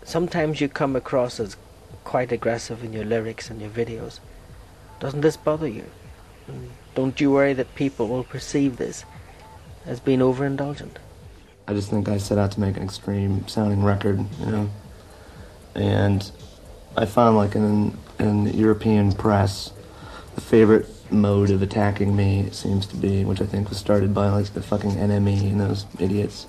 Sometimes you come across as quite aggressive in your lyrics and your videos. Doesn't this bother you? Don't you worry that people will perceive this as being overindulgent? I just think I set out to make an extreme sounding record, you know. And I found, like, in the European press, the favorite mode of attacking me seems to be, which I think was started by, like, the fucking NME and those idiots,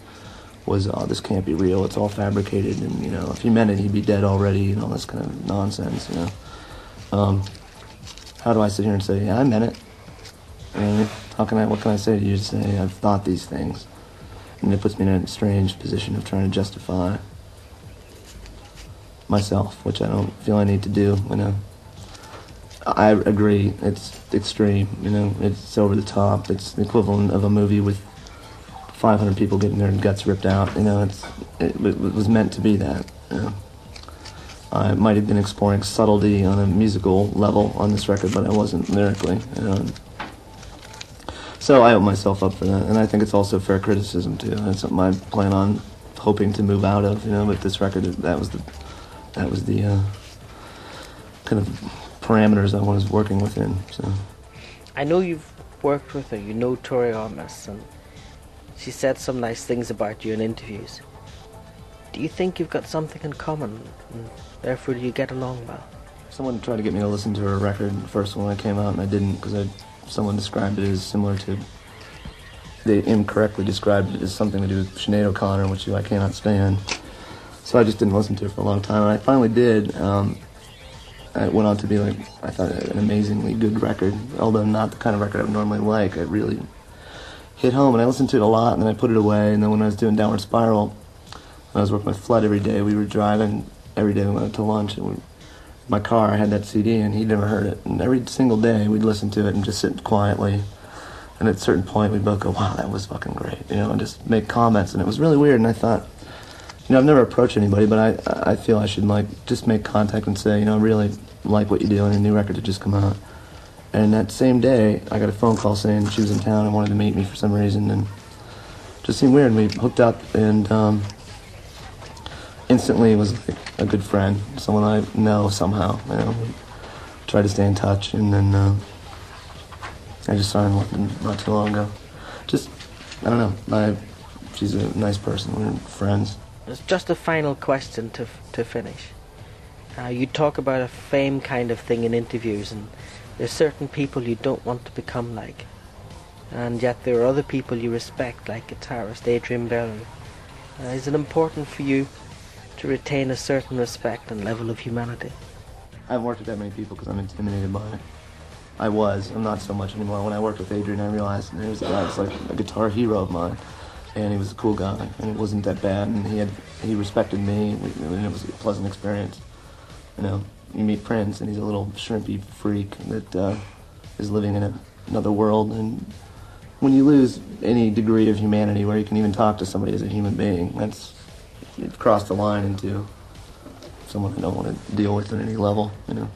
was, oh, this can't be real, it's all fabricated, and, you know, if he meant it, he'd be dead already, and all this kind of nonsense, you know. How do I sit here and say, yeah, I meant it? You know, what can I say to you to say I've thought these things? And it puts me in a strange position of trying to justify myself, which I don't feel I need to do, you know. I agree, it's extreme, you know, it's over the top, it's the equivalent of a movie with 500 people getting their guts ripped out, you know, it was meant to be that, you know. I might have been exploring subtlety on a musical level on this record, but I wasn't lyrically, you know. So I open myself up for that, and I think it's also fair criticism too. That's something I plan on hoping to move out of, you know. But this record, that was the kind of parameters I was working within. So I know you've worked with her. You know Tori Amos, and she said some nice things about you in interviews. Do you think you've got something in common, and therefore do you get along well? Someone tried to get me to listen to her record, the first one that came out, and I didn't because someone described it as similar to, they incorrectly described it as something to do with Sinead O'Connor, which I cannot stand. So I just didn't listen to it for a long time, and I finally did. It went on to be, like, I thought, an amazingly good record, although not the kind of record I would normally like. It really hit home, and I listened to it a lot, and then I put it away, and then when I was doing Downward Spiral, when I was working with Flood every day, we were driving every day. We went out to lunch, and my car, I had that CD, and he'd never heard it. And every single day, we'd listen to it and just sit quietly. And at a certain point, we'd both go, wow, that was fucking great, you know, and just make comments. And it was really weird, and I thought, you know, I've never approached anybody, but I feel I should, like, just make contact and say, you know, I really like what you do, and a new record had just come out. And that same day, I got a phone call saying she was in town and wanted to meet me for some reason, and it just seemed weird. And we hooked up, and instantly was like a good friend, someone I know somehow, you know. We tried to stay in touch, and then I just saw her not too long ago. Just, I don't know, she's a nice person, we're friends. It's just a final question to finish. You talk about a fame kind of thing in interviews, and there's certain people you don't want to become like, and yet there are other people you respect, like guitarist Adrian Bellew. Is it important for you to retain a certain respect and level of humanity? I haven't worked with that many people because I'm intimidated by it. I'm not so much anymore. When I worked with Adrian, I realized he was like a guitar hero of mine, and he was a cool guy, and it wasn't that bad, and he respected me, and it was a pleasant experience. You know, you meet Prince, and he's a little shrimpy freak that is living in another world, and when you lose any degree of humanity where you can even talk to somebody as a human being, you've crossed the line into someone I don't want to deal with at any level, you know.